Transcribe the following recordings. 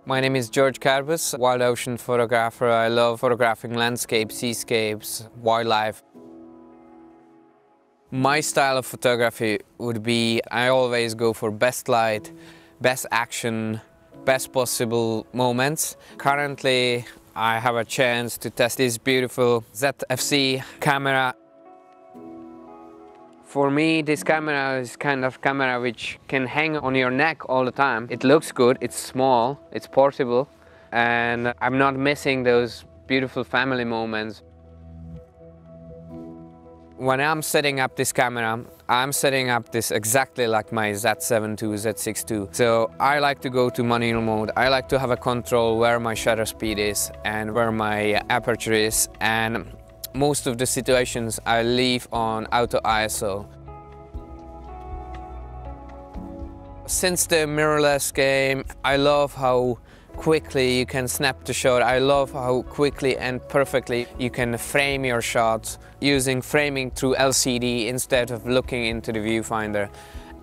My name is George Karbuse, wild ocean photographer. I love photographing landscapes, seascapes, wildlife. My style of photography would be, I always go for best light, best action, best possible moments. Currently, I have a chance to test this beautiful Z camera. For me, this camera is kind of camera which can hang on your neck all the time. It looks good, it's small, it's portable, and I'm not missing those beautiful family moments. When I'm setting up this camera, I'm setting up this exactly like my Z7 II, Z6 II. So I like to go to manual mode. I like to have a control where my shutter speed is and where my aperture is. And most of the situations I leave on auto ISO. Since the mirrorless came, I love how quickly you can snap the shot. I love how quickly and perfectly you can frame your shots using framing through LCD instead of looking into the viewfinder.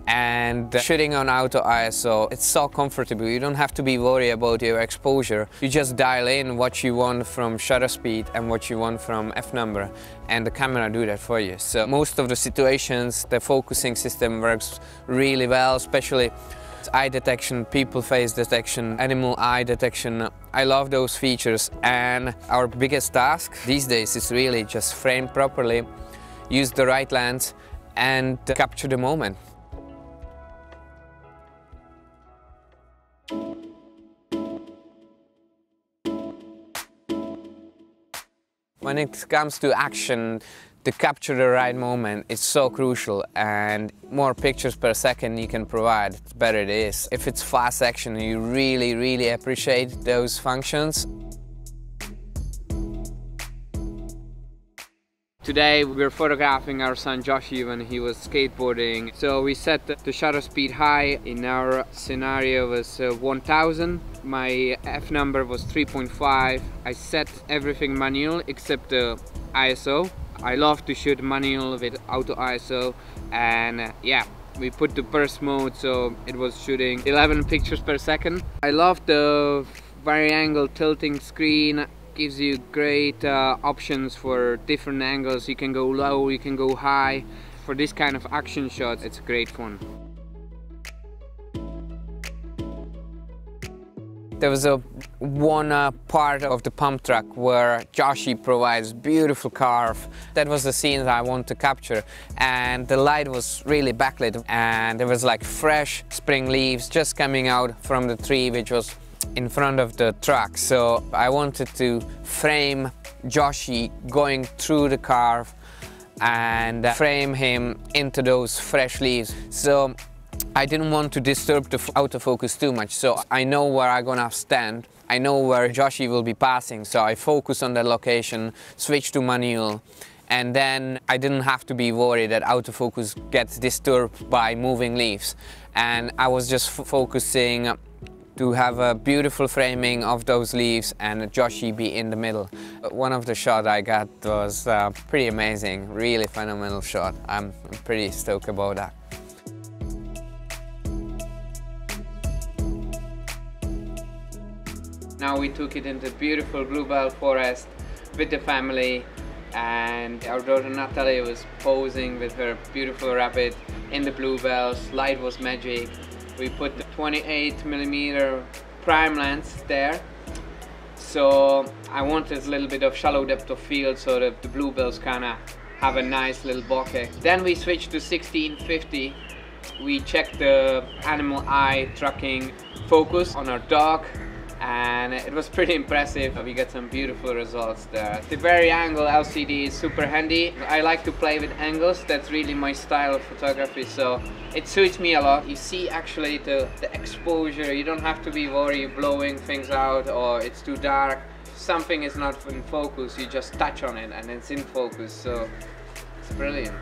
And shooting on auto ISO, it's so comfortable. You don't have to be worried about your exposure. You just dial in what you want from shutter speed and what you want from f-number, and the camera do that for you. So most of the situations, the focusing system works really well, especially eye detection, people face detection, animal eye detection. I love those features, and our biggest task these days is really just frame properly, use the right lens and capture the moment. When it comes to action, to capture the right moment, it's so crucial, and more pictures per second you can provide, the better it is. If it's fast action, you really appreciate those functions. Today we're photographing our son Joshi when he was skateboarding. So we set the shutter speed high. In our scenario was 1000. My f-number was 3.5. I set everything manual except the ISO. I love to shoot manual with auto ISO, and yeah, we put the burst mode, so it was shooting 11 pictures per second. I love the vari-angle tilting screen. Gives you great options for different angles. You can go low, you can go high. For this kind of action shots, it's great fun. There was one part of the pump truck where Joshi provides beautiful carve. That was the scene that I wanted to capture, and the light was really backlit, and there was like fresh spring leaves just coming out from the tree which was in front of the truck. So I wanted to frame Joshi going through the carve and frame him into those fresh leaves. So I didn't want to disturb the autofocus too much, so I know where I'm gonna stand. I know where Joshi will be passing, so I focus on that location, switch to manual, and then I didn't have to be worried that autofocus gets disturbed by moving leaves. And I was just focusing to have a beautiful framing of those leaves and Joshi be in the middle. One of the shots I got was pretty amazing, really phenomenal shot. I'm pretty stoked about that. Now we took it into beautiful bluebell forest with the family, and our daughter Natalie was posing with her beautiful rabbit in the bluebells. Light was magic. We put the 28mm prime lens there, so I wanted a little bit of shallow depth of field so that the bluebells kind of have a nice little bokeh. Then we switched to 1650. We checked the animal eye tracking focus on our dog, and it was pretty impressive. We got some beautiful results there. The vari-angle LCD is super handy. I like to play with angles. That's really my style of photography, so it suits me a lot. You see actually the exposure. You don't have to be worried blowing things out or it's too dark. If something is not in focus, you just touch on it and it's in focus, so it's brilliant.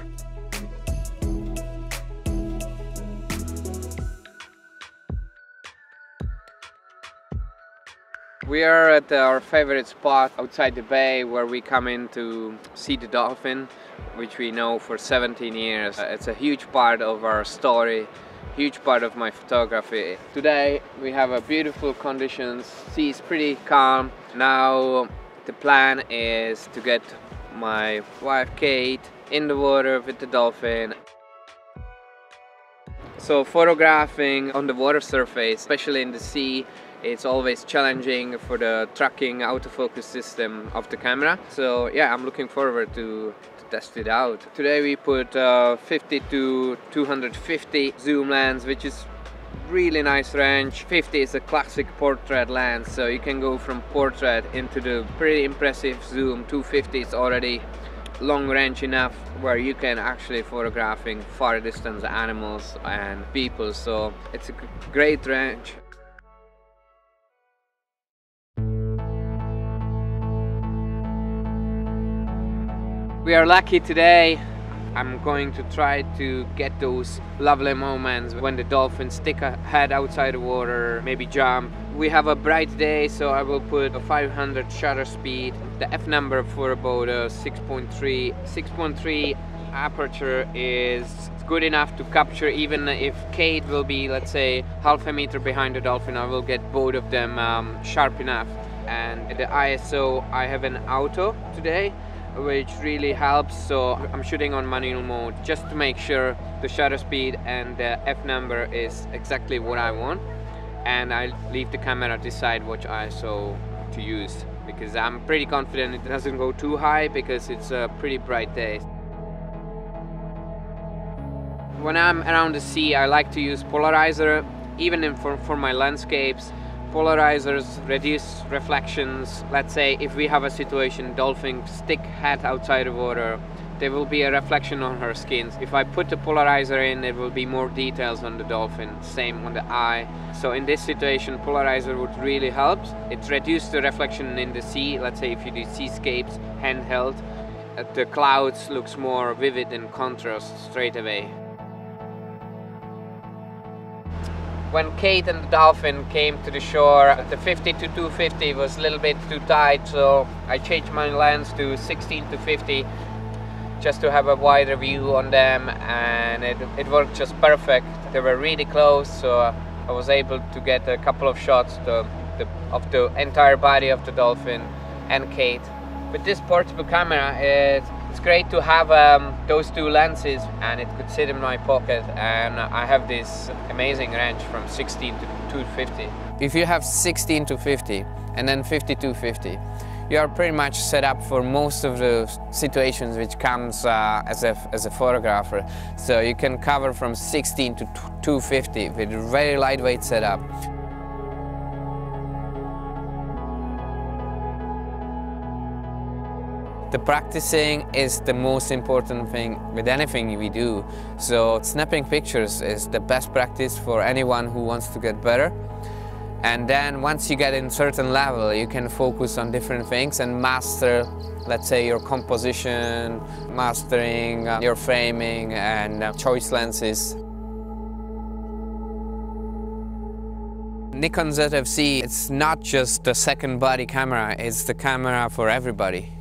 We are at our favorite spot outside the bay where we come in to see the dolphin, which we know for 17 years. It's a huge part of our story. huge part of my photography. Today we have a beautiful conditions, sea is pretty calm. Now the plan is to get my wife Kate in the water with the dolphin. So photographing on the water surface, especially in the sea, it's always challenging for the tracking autofocus system of the camera. So yeah, I'm looking forward to test it out. Today we put 50 to 250 zoom lens, which is really nice range. 50 is a classic portrait lens, so you can go from portrait into the pretty impressive zoom. 250 is already long range enough where you can actually photographing far distance animals and people, so it's a great range. We are lucky today. I'm going to try to get those lovely moments when the dolphins stick a head outside the water, maybe jump. We have a bright day, so I will put a 500 shutter speed, the f number for about a 6.3. 6.3 aperture is good enough to capture, even if Kate will be, let's say, half a meter behind the dolphin, I will get both of them sharp enough. And the ISO, I have an auto today, which really helps, so I'm shooting on manual mode just to make sure the shutter speed and the f number is exactly what I want, and I leave the camera decide which ISO to use, because I'm pretty confident it doesn't go too high because it's a pretty bright day. When I'm around the sea, I like to use polarizer, even for my landscapes. Polarizers reduce reflections. Let's say if we have a situation, dolphin stick head outside the water, there will be a reflection on her skin. If I put the polarizer in, there will be more details on the dolphin, same on the eye. So in this situation, polarizer would really help. It reduces the reflection in the sea. Let's say if you do seascapes handheld, the clouds looks more vivid and contrast straight away. When Kate and the dolphin came to the shore, the 50 to 250 was a little bit too tight, so I changed my lens to 16 to 50 just to have a wider view on them, and it worked just perfect. They were really close, so I was able to get a couple of shots of the entire body of the dolphin and Kate. With this portable camera, it's great to have those two lenses, and it could sit in my pocket, and I have this amazing range from 16 to 250. If you have 16 to 50 and then 50 to 50, you are pretty much set up for most of the situations which comes as a photographer. So you can cover from 16 to 250 with a very lightweight setup. The practicing is the most important thing with anything we do. So snapping pictures is the best practice for anyone who wants to get better. And then once you get in certain level, you can focus on different things and master, let's say, your composition, mastering your framing and choice lenses. Nikon Z FC, it's not just the second body camera, it's the camera for everybody.